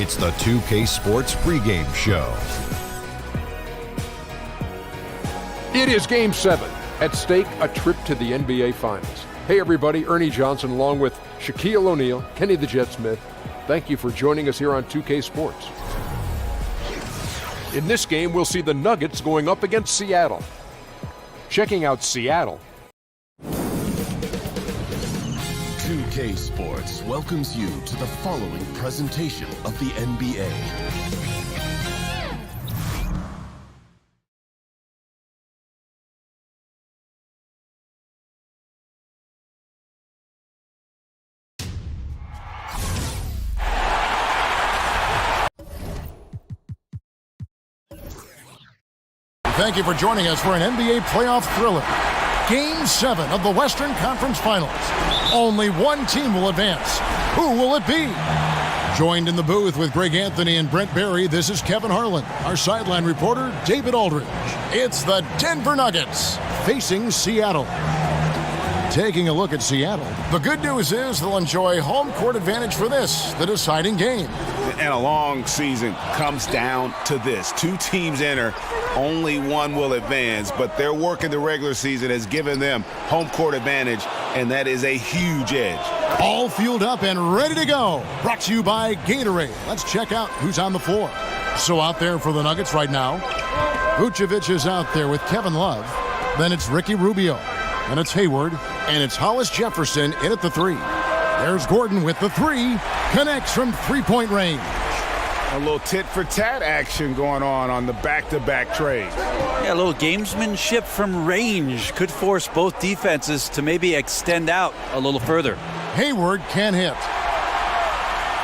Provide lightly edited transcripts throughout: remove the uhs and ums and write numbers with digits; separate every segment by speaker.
Speaker 1: It's the 2K Sports pregame show.
Speaker 2: It is Game 7. At stake, a trip to the NBA Finals. Hey everybody, Ernie Johnson along with Shaquille O'Neal, Kenny the Jet Smith. Thank you for joining us here on 2K Sports. In this game, we'll see the Nuggets going up against Seattle. Checking out Seattle.
Speaker 3: 2K Sports welcomes you to the following presentation of the NBA.
Speaker 4: Thank you for joining us for an NBA playoff thriller. Game 7 of the Western Conference Finals. Only one team will advance. Who will it be? Joined in the booth with Greg Anthony and Brent Barry, this is Kevin Harlan. Our sideline reporter, David Aldridge. It's the Denver Nuggets facing Seattle. Taking a look at Seattle, the good news is they'll enjoy home court advantage for this, the deciding game.
Speaker 5: And a long season comes down to this. Two teams enter, only one will advance, but their work in the regular season has given them home court advantage, and that is a huge edge.
Speaker 4: All fueled up and ready to go. Brought to you by Gatorade. Let's check out who's on the floor. So out there for the Nuggets right now, Vucevic is out there with Kevin Love. Then it's Ricky Rubio. And it's Hayward. And it's Hollis Jefferson in at the 3. There's Gordon with the 3. Connects from three-point range.
Speaker 5: A little tit-for-tat action going on the back-to-back trade.
Speaker 6: Yeah, a little gamesmanship from range could force both defenses to maybe extend out a little further.
Speaker 4: Hayward can hit.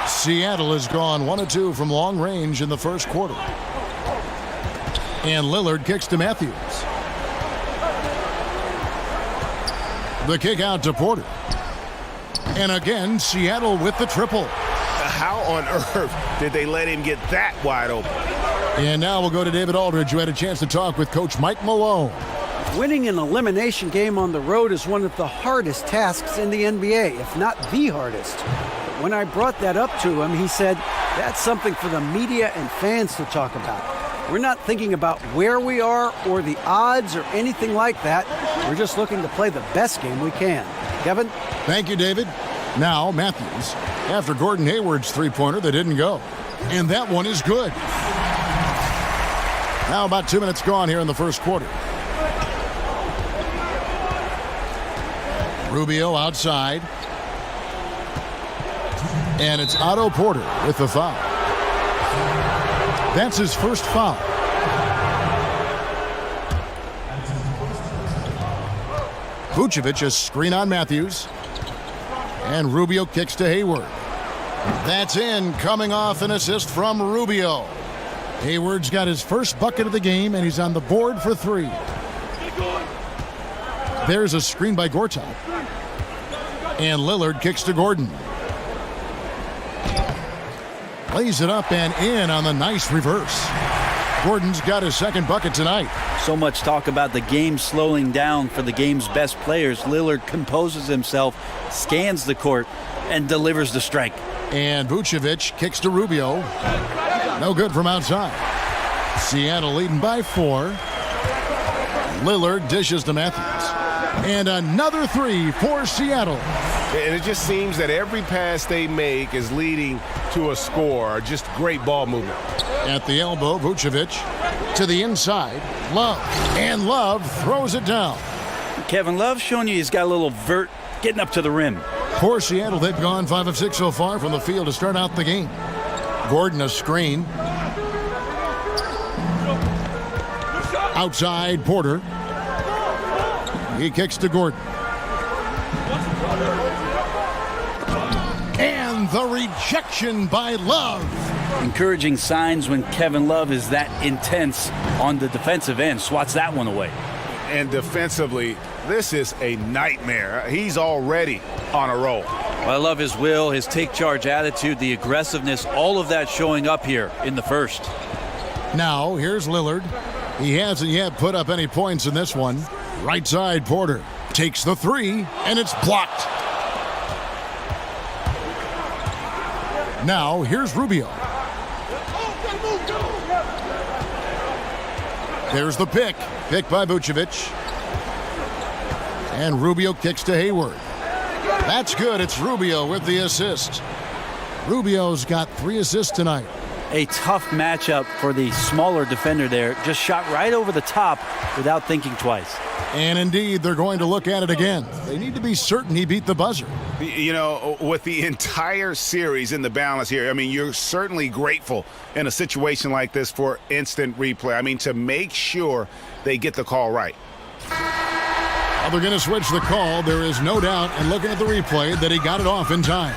Speaker 4: Seattle has gone 1 of 2 from long range in the first quarter. And Lillard kicks to Matthews. The kick out to Porter. And again, Seattle with the triple.
Speaker 5: How on earth did they let him get that wide open?
Speaker 4: And now we'll go to David Aldridge, who had a chance to talk with Coach Mike Malone.
Speaker 7: Winning an elimination game on the road is one of the hardest tasks in the NBA, if not the hardest. When I brought that up to him, he said, that's something for the media and fans to talk about. We're not thinking about where we are or the odds or anything like that. We're just looking to play the best game we can. Kevin?
Speaker 4: Thank you, David. Now, Matthews. After Gordon Hayward's three-pointer, they didn't go. And that one is good. Now about 2 minutes gone here in the first quarter. Rubio outside. And it's Otto Porter with the foul. That's his first foul. Vucevic a screen on Matthews. And Rubio kicks to Hayward. That's in, coming off an assist from Rubio. Hayward's got his first bucket of the game, and he's on the board for 3. There's a screen by Gortat. And Lillard kicks to Gordon. Lays it up and in on the nice reverse. Gordon's got his second bucket tonight.
Speaker 6: So much talk about the game slowing down for the game's best players. Lillard composes himself, scans the court, and delivers the strike.
Speaker 4: And Vucevic kicks to Rubio. No good from outside. Seattle leading by 4. Lillard dishes to Matthews. And another 3 for Seattle.
Speaker 5: And it just seems that every pass they make is leading to a score. Just great ball movement.
Speaker 4: At the elbow, Vucevic to the inside. Love. And Love throws it down.
Speaker 6: Kevin Love showing you he's got a little vert getting up to the rim.
Speaker 4: For Seattle, they've gone 5 of 6 so far from the field to start out the game. Gordon a screen. Outside, Porter. He kicks to Gordon. And the rejection by Love.
Speaker 6: Encouraging signs when Kevin Love is that intense on the defensive end. Swats that one away.
Speaker 5: And defensively, this is a nightmare. He's already on a roll.
Speaker 6: Well, I love his will, his take charge attitude, the aggressiveness, all of that showing up here in the first.
Speaker 4: Now, here's Lillard. He hasn't yet put up any points in this one. Right side, Porter takes the 3, and it's blocked. Now, here's Rubio. There's the pick. Pick by Vucevic. And Rubio kicks to Hayward. That's good. It's Rubio with the assist. Rubio's got 3 assists tonight.
Speaker 6: A tough matchup for the smaller defender there. Just shot right over the top without thinking twice.
Speaker 4: And indeed, they're going to look at it again. They need to be certain he beat the buzzer.
Speaker 5: You know, with the entire series in the balance here, I mean, you're certainly grateful in a situation like this for instant replay. I mean, to make sure they get the call right.
Speaker 4: Well, they're going to switch the call. There is no doubt, and looking at the replay, that he got it off in time.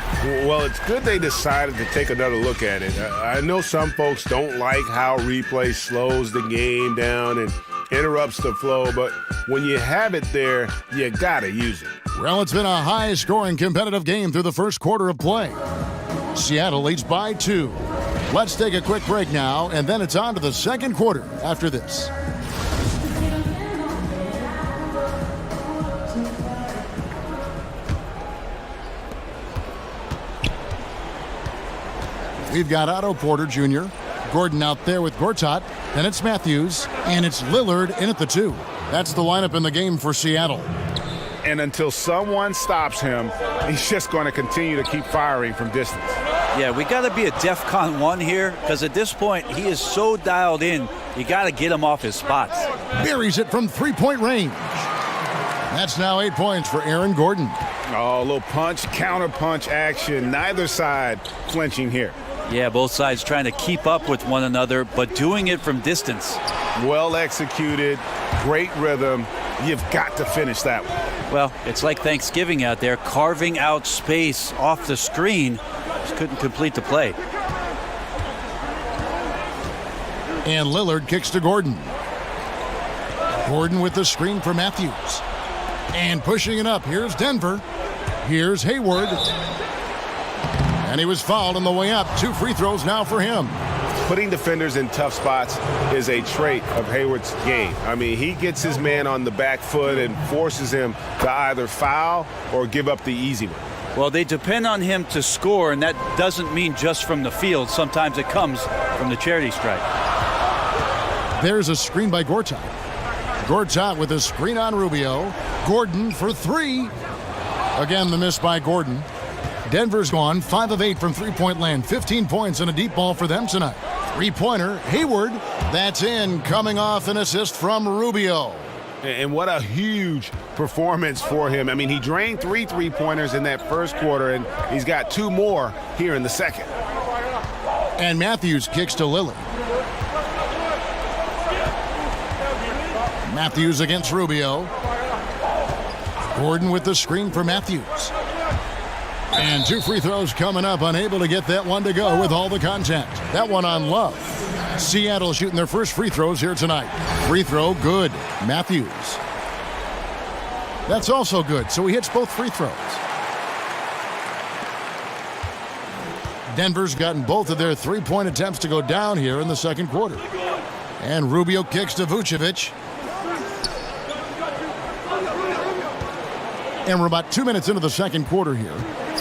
Speaker 8: Well, it's good they decided to take another look at it. I know some folks don't like how replay slows the game down and interrupts the flow, but when you have it there, you got to use it.
Speaker 4: Well, it's been a high-scoring competitive game through the first quarter of play. Seattle leads by 2. Let's take a quick break now, and then it's on to the second quarter after this. We've got Otto Porter Jr., Gordon out there with Gortat, then it's Matthews, and it's Lillard in at the 2. That's the lineup in the game for Seattle.
Speaker 5: And until someone stops him, he's just going to continue to keep firing from distance.
Speaker 6: Yeah, we got to be a DEFCON 1 here, because at this point, he is so dialed in, you got to get him off his spots.
Speaker 4: Buries it from three-point range. That's now 8 points for Aaron Gordon.
Speaker 5: Oh, a little punch, counter-punch action. Neither side flinching here.
Speaker 6: Yeah, both sides trying to keep up with one another, but doing it from distance.
Speaker 5: Well executed, great rhythm. You've got to finish that one.
Speaker 6: Well, it's like Thanksgiving out there, carving out space off the screen. Just couldn't complete the play.
Speaker 4: And Lillard kicks to Gordon. Gordon with the screen for Matthews. And pushing it up, here's Denver. Here's Hayward. And he was fouled on the way up. 2 free throws now for him.
Speaker 8: Putting defenders in tough spots is a trait of Hayward's game. I mean, he gets his man on the back foot and forces him to either foul or give up the easy one.
Speaker 6: Well, they depend on him to score, and that doesn't mean just from the field. Sometimes it comes from the charity stripe.
Speaker 4: There's a screen by Gortat. Gortat with a screen on Rubio. Gordon for 3. Again, the miss by Gordon. Denver's gone 5 of 8 from three-point land. 15 points and a deep ball for them tonight. 3-pointer, Hayward. That's in, coming off an assist from Rubio.
Speaker 5: And what a huge performance for him. I mean, he drained 3 3-pointers in that first quarter, and he's got 2 more here in the second.
Speaker 4: And Matthews kicks to Lillard. Matthews against Rubio. Gordon with the screen for Matthews. And 2 free throws coming up, unable to get that one to go with all the contact. That one on Love. Seattle shooting their first free throws here tonight. Free throw, good. Matthews. That's also good, so he hits both free throws. Denver's gotten both of their 3-point attempts to go down here in the second quarter. And Rubio kicks to Vucevic. And we're about 2 minutes into the second quarter here.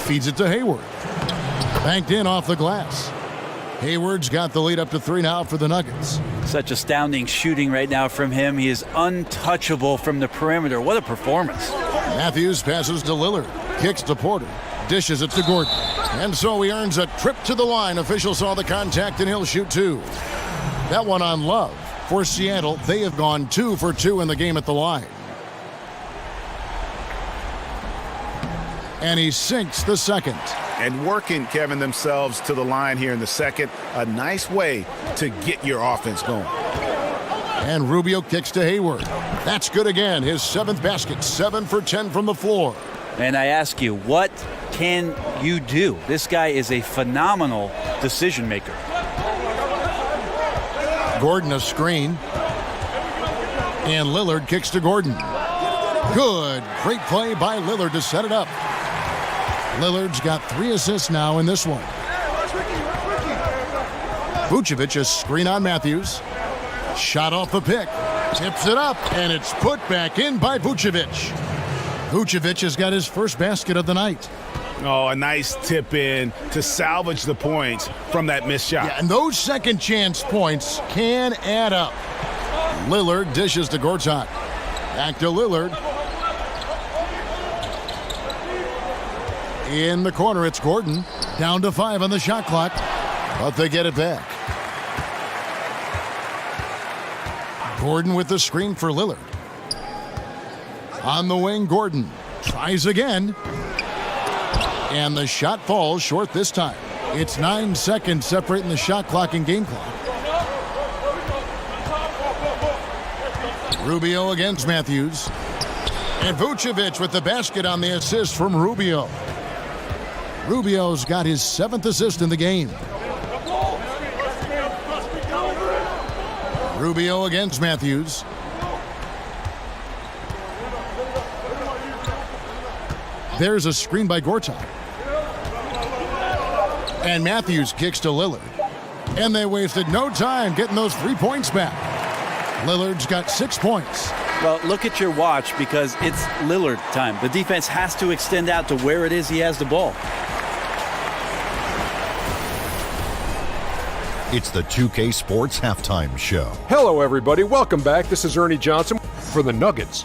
Speaker 4: Feeds it to Hayward. Banked in off the glass. Hayward's got the lead up to 3 now for the Nuggets.
Speaker 6: Such astounding shooting right now from him. He is untouchable from the perimeter. What a performance.
Speaker 4: Matthews passes to Lillard. Kicks to Porter. Dishes it to Gordon. And so he earns a trip to the line. Officials saw the contact and he'll shoot 2. That one on Love. For Seattle, they have gone 2 for 2 in the game at the line. And he sinks the second.
Speaker 5: And working, Kevin, themselves to the line here in the second. A nice way to get your offense going.
Speaker 4: And Rubio kicks to Hayward. That's good again. His 7th basket. 7 for 10 from the floor.
Speaker 6: And I ask you, what can you do? This guy is a phenomenal decision maker.
Speaker 4: Gordon a screen. And Lillard kicks to Gordon. Good. Great play by Lillard to set it up. Lillard's got 3 assists now in this one. Vucevic a screen on Matthews. Shot off the pick. Tips it up, and it's put back in by Vucevic. Vucevic has got his first basket of the night.
Speaker 5: Oh, a nice tip in to salvage the points from that missed shot.
Speaker 4: Yeah, and those second chance points can add up. Lillard dishes to Gortat. Back to Lillard. In the corner, it's Gordon. Down to 5 on the shot clock, but they get it back. Gordon with the screen for Lillard. On the wing, Gordon tries again. And the shot falls short this time. It's 9 seconds separating the shot clock and game clock. Rubio against Matthews. And Vucevic with the basket on the assist from Rubio. Rubio's got his 7th assist in the game. Rubio against Matthews. There's a screen by Gortat. And Matthews kicks to Lillard. And they wasted no time getting those 3 points back. Lillard's got 6 points.
Speaker 6: Well, look at your watch because it's Lillard time. The defense has to extend out to where it is he has the ball.
Speaker 1: It's the 2K Sports Halftime Show.
Speaker 2: Hello, everybody. Welcome back. This is Ernie Johnson for the Nuggets.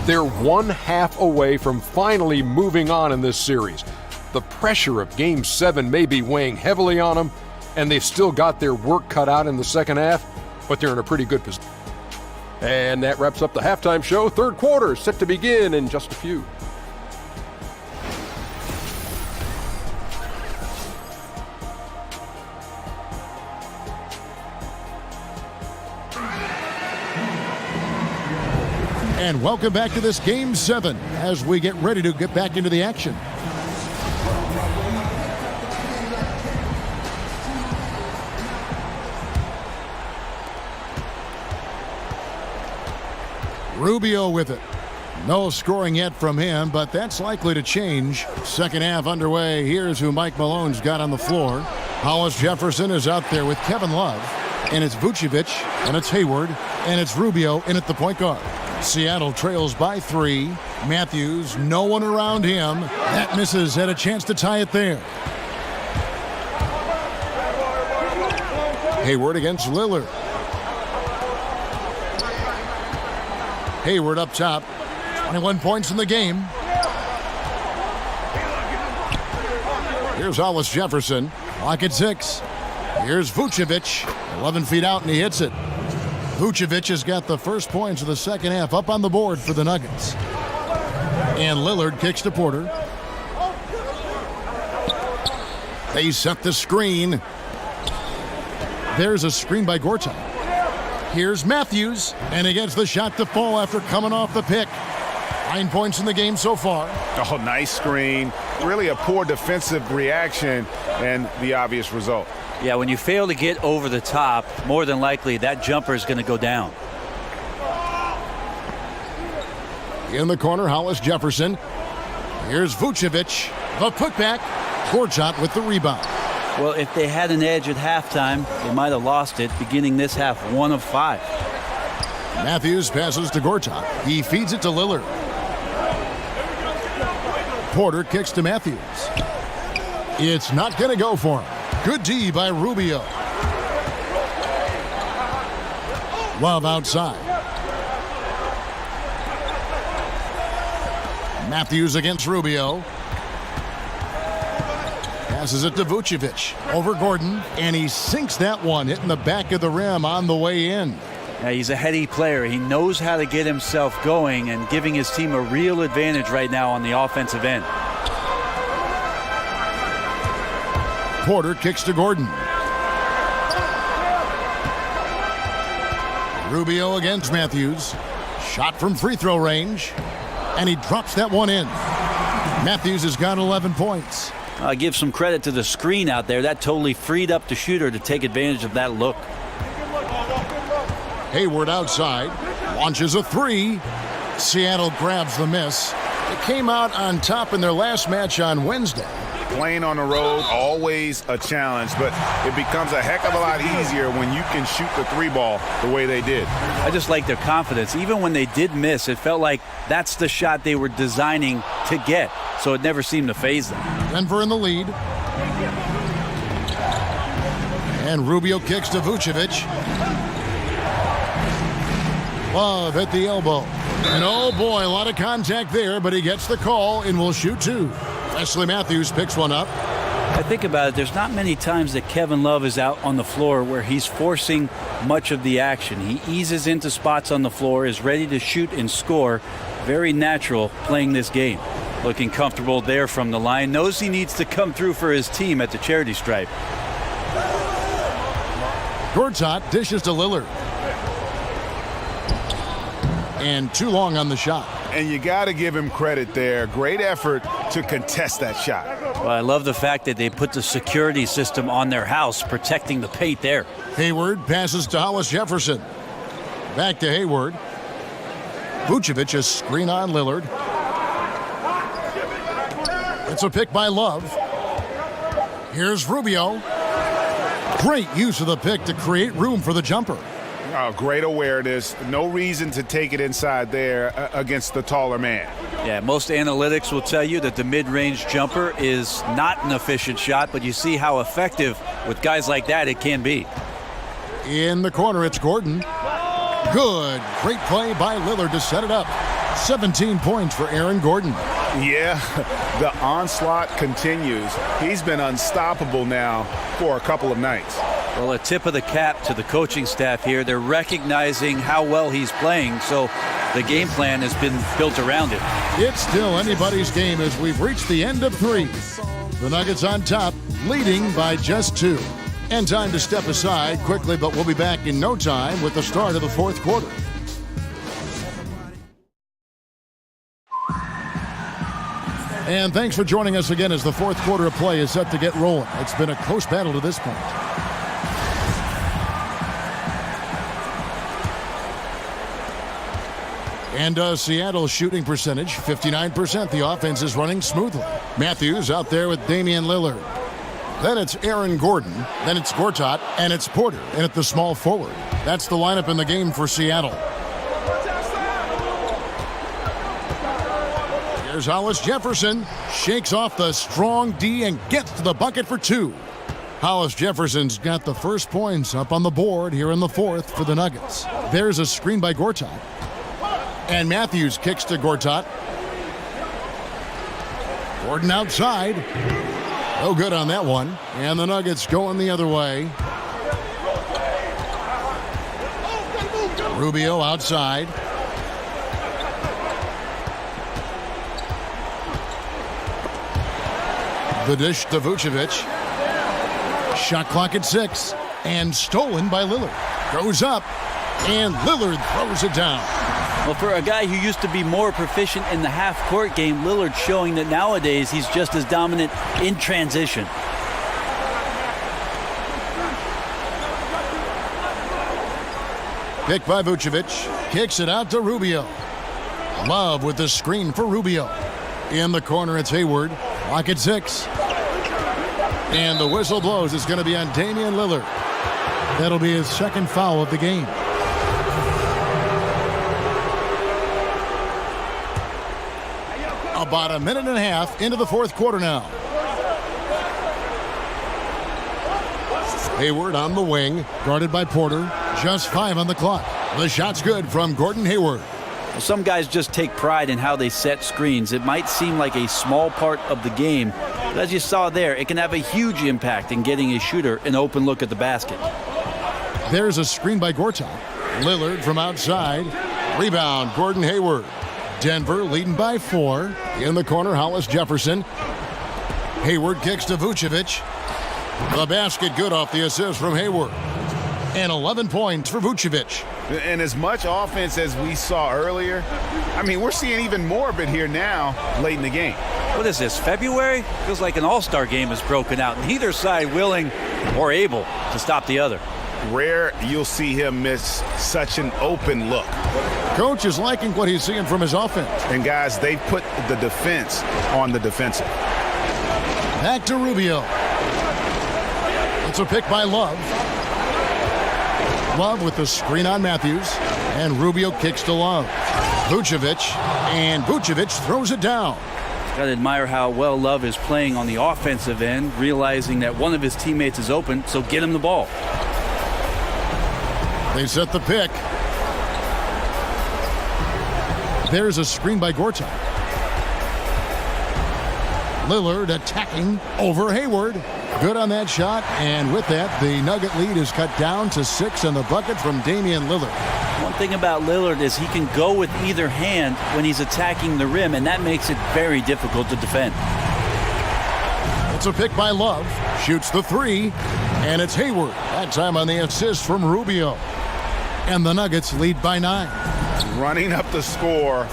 Speaker 2: They're 1/2 away from finally moving on in this series. The pressure of Game 7 may be weighing heavily on them, and they've still got their work cut out in the second half, but they're in a pretty good position. And that wraps up the halftime show. Third quarter set to begin in just a few.
Speaker 4: And welcome back to this Game 7 as we get ready to get back into the action. Rubio with it. No scoring yet from him, but that's likely to change. Second half underway. Here's who Mike Malone's got on the floor. Hollis Jefferson is out there with Kevin Love. And it's Vucevic, and it's Hayward, and it's Rubio in at the point guard. Seattle trails by 3. Matthews, no one around him. That misses, had a chance to tie it there. Hayward against Lillard. Hayward up top. 21 points in the game. Here's Hollis Jefferson. Clock at 6. Here's Vucevic. 11 feet out, and he hits it. Vucevic has got the first points of the second half up on the board for the Nuggets. And Lillard kicks to Porter. They set the screen. There's a screen by Gortat. Here's Matthews, and he gets the shot to fall after coming off the pick. 9 points in the game so far.
Speaker 5: Oh, nice screen. Really a poor defensive reaction and the obvious result.
Speaker 6: Yeah, when you fail to get over the top, more than likely that jumper is going to go down.
Speaker 4: In the corner, Hollis Jefferson. Here's Vucevic. The putback. Gortat with the rebound.
Speaker 6: Well, if they had an edge at halftime, they might have lost it beginning this half 1 of 5.
Speaker 4: Matthews passes to Gortat. He feeds it to Lillard. Porter kicks to Matthews. It's not going to go for him. Good D by Rubio. Love outside. Matthews against Rubio. Passes it to Vucevic. Over Gordon, and he sinks that one, hitting the back of the rim on the way in.
Speaker 6: Yeah, he's a heady player. He knows how to get himself going and giving his team a real advantage right now on the offensive end.
Speaker 4: Porter kicks to Gordon. Rubio against Matthews. Shot from free throw range. And he drops that one in. Matthews has got 11 points.
Speaker 6: I give some credit to the screen out there. That totally freed up the shooter to take advantage of that look.
Speaker 4: Hayward outside. Launches a 3. Seattle grabs the miss. It came out on top in their last match on Wednesday.
Speaker 5: Playing on the road, always a challenge, but it becomes a heck of a lot easier when you can shoot the three ball the way they did.
Speaker 6: I just like their confidence. Even when they did miss, it felt like that's the shot they were designing to get, so it never seemed to faze them.
Speaker 4: Denver in the lead. And Rubio kicks to Vucevic. Love at the elbow. And oh boy, a lot of contact there, but he gets the call and will shoot two. Wesley Matthews picks one up.
Speaker 6: I think about it, there's not many times that Kevin Love is out on the floor where he's forcing much of the action. He eases into spots on the floor, is ready to shoot and score. Very natural playing this game. Looking comfortable there from the line. Knows he needs to come through for his team at the charity stripe.
Speaker 4: Gortat dishes to Lillard. And too long on the shot.
Speaker 5: And you got to give him credit there. Great effort to contest that shot.
Speaker 6: Well, I love the fact that they put the security system on their house, protecting the paint there.
Speaker 4: Hayward passes to Hollis Jefferson. Back to Hayward. Vucevic a screen on Lillard. It's a pick by Love. Here's Rubio. Great use of the pick to create room for the jumper.
Speaker 5: Oh, great awareness. No reason to take it inside there against the taller man.
Speaker 6: Yeah, most analytics will tell you that the mid-range jumper is not an efficient shot, but you see how effective with guys like that it can be.
Speaker 4: In the corner, it's Gordon. Good. Great play by Lillard to set it up. 17 points for Aaron Gordon.
Speaker 5: Yeah, the onslaught continues. He's been unstoppable now for a couple of nights.
Speaker 6: Well, a tip of the cap to the coaching staff here. They're recognizing how well he's playing, so the game plan has been built around it.
Speaker 4: It's still anybody's game as we've reached the end of three. The Nuggets on top, leading by just two. And time to step aside quickly, but we'll be back in no time with the start of the fourth quarter. And thanks for joining us again as the fourth quarter of play is set to get rolling. It's been a close battle to this point. And Seattle's shooting percentage, 59%. The offense is running smoothly. Matthews out there with Damian Lillard. Then it's Aaron Gordon. Then it's Gortat. And it's Porter in at the small forward. That's the lineup in the game for Seattle. Here's Hollis Jefferson. Shakes off the strong D and gets to the bucket for two. Hollis Jefferson's got the first points up on the board here in the fourth for the Nuggets. There's a screen by Gortat. And Matthews kicks to Gortat. Gordon outside. No good on that one. And the Nuggets going the other way. Rubio outside. The dish to Vucevic. Shot clock at 6. And stolen by Lillard. Goes up. And Lillard throws it down.
Speaker 6: Well, for a guy who used to be more proficient in the half-court game, Lillard's showing that nowadays he's just as dominant in transition.
Speaker 4: Pick by Vucevic. Kicks it out to Rubio. Love with the screen for Rubio. In the corner, it's Hayward. Clock at 6. And the whistle blows. It's going to be on Damian Lillard. That'll be his second foul of the game. About a minute and a half into the fourth quarter now. Hayward on the wing, guarded by Porter. Just 5 on the clock. The shot's good from Gordon Hayward.
Speaker 6: Well, some guys just take pride in how they set screens. It might seem like a small part of the game, but as you saw there, it can have a huge impact in getting a shooter an open look at the basket.
Speaker 4: There's a screen by Gortat. Lillard from outside. Rebound, Gordon Hayward. Denver leading by 4. In the corner, Hollis Jefferson. Hayward kicks to Vucevic. The basket good off the assist from Hayward. And 11 points for Vucevic.
Speaker 5: And as much offense as we saw earlier, I mean, we're seeing even more of it here now late in the game.
Speaker 6: What is this, February? Feels like an all-star game is broken out. Neither side willing or able to stop the other.
Speaker 5: rare you'll see him miss such an open look.
Speaker 4: Coach is liking what he's seeing from his offense.
Speaker 5: And guys, they put the defense on the defensive.
Speaker 4: Back to Rubio. It's a pick by Love. Love with the screen on Matthews. And Rubio kicks to Love. Vucevic. And Vucevic throws it down.
Speaker 6: Got to admire how well Love is playing on the offensive end, realizing that one of his teammates is open, so get him the ball.
Speaker 4: They set the pick. There's a screen by Gortat. Lillard attacking over Hayward. Good on that shot, and with that, the Nugget lead is cut down to 6 in the bucket from Damian Lillard.
Speaker 6: One thing about Lillard is he can go with either hand when he's attacking the rim, and that makes it very difficult to defend.
Speaker 4: It's a pick by Love. Shoots the 3, and it's Hayward. That time on the assist from Rubio. And the Nuggets lead by 9.
Speaker 5: Running up the score,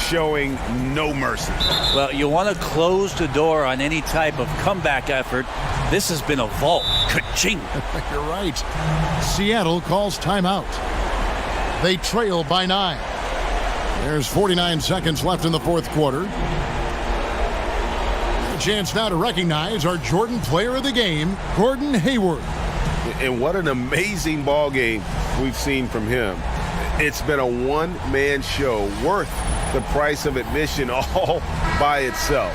Speaker 5: showing no mercy.
Speaker 6: Well, you want to close the door on any type of comeback effort. This has been a vault. Ka-ching.
Speaker 4: You're right. Seattle calls timeout. They trail by 9. There's 49 seconds left in the fourth quarter. A chance now to recognize our Jordan Player of the Game, Gordon Hayward.
Speaker 8: And what an amazing ball game we've seen from him. It's been a one-man show worth the price of admission all by itself.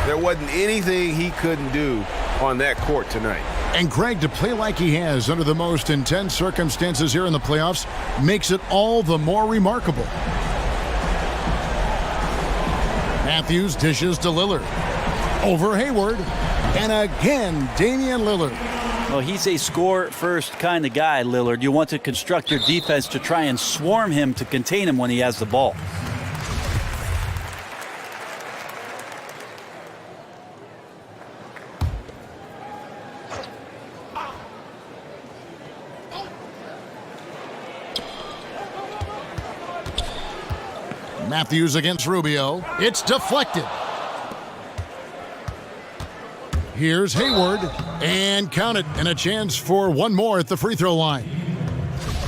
Speaker 8: There wasn't anything he couldn't do on that court tonight.
Speaker 4: And Greg, to play like he has under the most intense circumstances here in the playoffs makes it all the more remarkable. Matthews dishes to Lillard. Over Hayward. And again, Damian Lillard.
Speaker 6: Well, he's a score-first kind of guy, Lillard. You want to construct your defense to try and swarm him to contain him when he has the ball.
Speaker 4: Matthews against Rubio. It's deflected. Here's Hayward, and count it, and a chance for one more at the free throw line.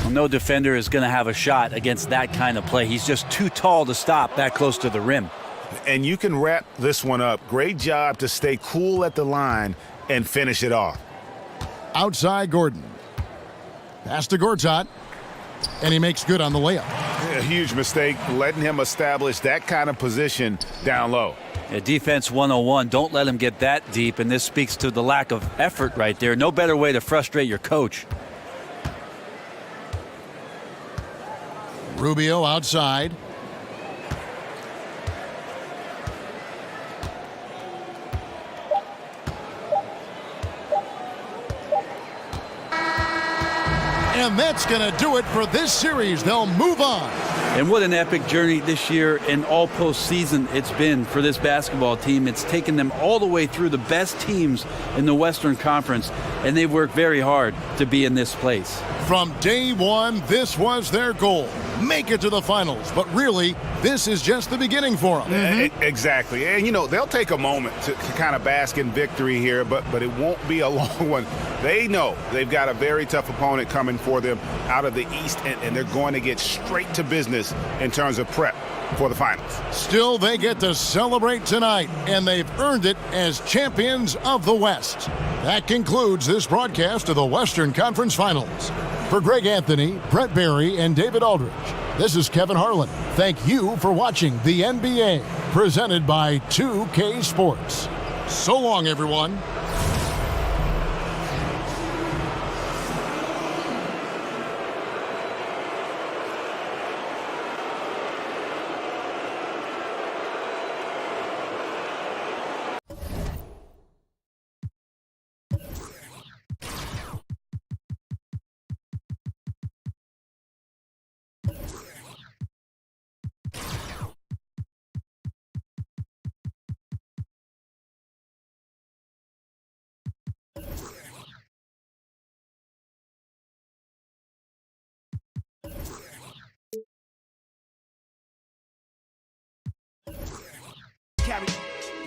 Speaker 6: Well, no defender is going to have a shot against that kind of play. He's just too tall to stop that close to the rim.
Speaker 5: And you can wrap this one up. Great job to stay cool at the line and finish it off.
Speaker 4: Outside Gordon. Pass to Gortat, and he makes good on the layup.
Speaker 5: A huge mistake, letting him establish that kind of position down low.
Speaker 6: Yeah, defense 101, don't let him get that deep, and this speaks to the lack of effort right there. No better way to frustrate your coach.
Speaker 4: Rubio outside. And that's going to do it for this series. They'll move on.
Speaker 6: And what an epic journey this year and all postseason it's been for this basketball team. It's taken them all the way through the best teams in the Western Conference, and they've worked very hard to be in this place.
Speaker 4: From day one, this was their goal. Make it to the finals. But really, this is just the beginning for them.
Speaker 5: Exactly. And, you know, they'll take a moment to kind of bask in victory here, but it won't be a long one. They know they've got a very tough opponent coming for them out of the East, and they're going to get straight to business in terms of prep for the finals.
Speaker 4: Still, they get to celebrate tonight, and they've earned it as champions of the West. That concludes this broadcast of the Western Conference Finals. For Greg Anthony, Brett Barry, and David Aldridge, this is Kevin Harlan. Thank you for watching the NBA, presented by 2K Sports. So long, everyone.
Speaker 9: Carry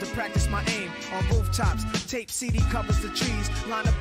Speaker 9: to practice my aim on rooftops. Tape CD covers the trees. Line up.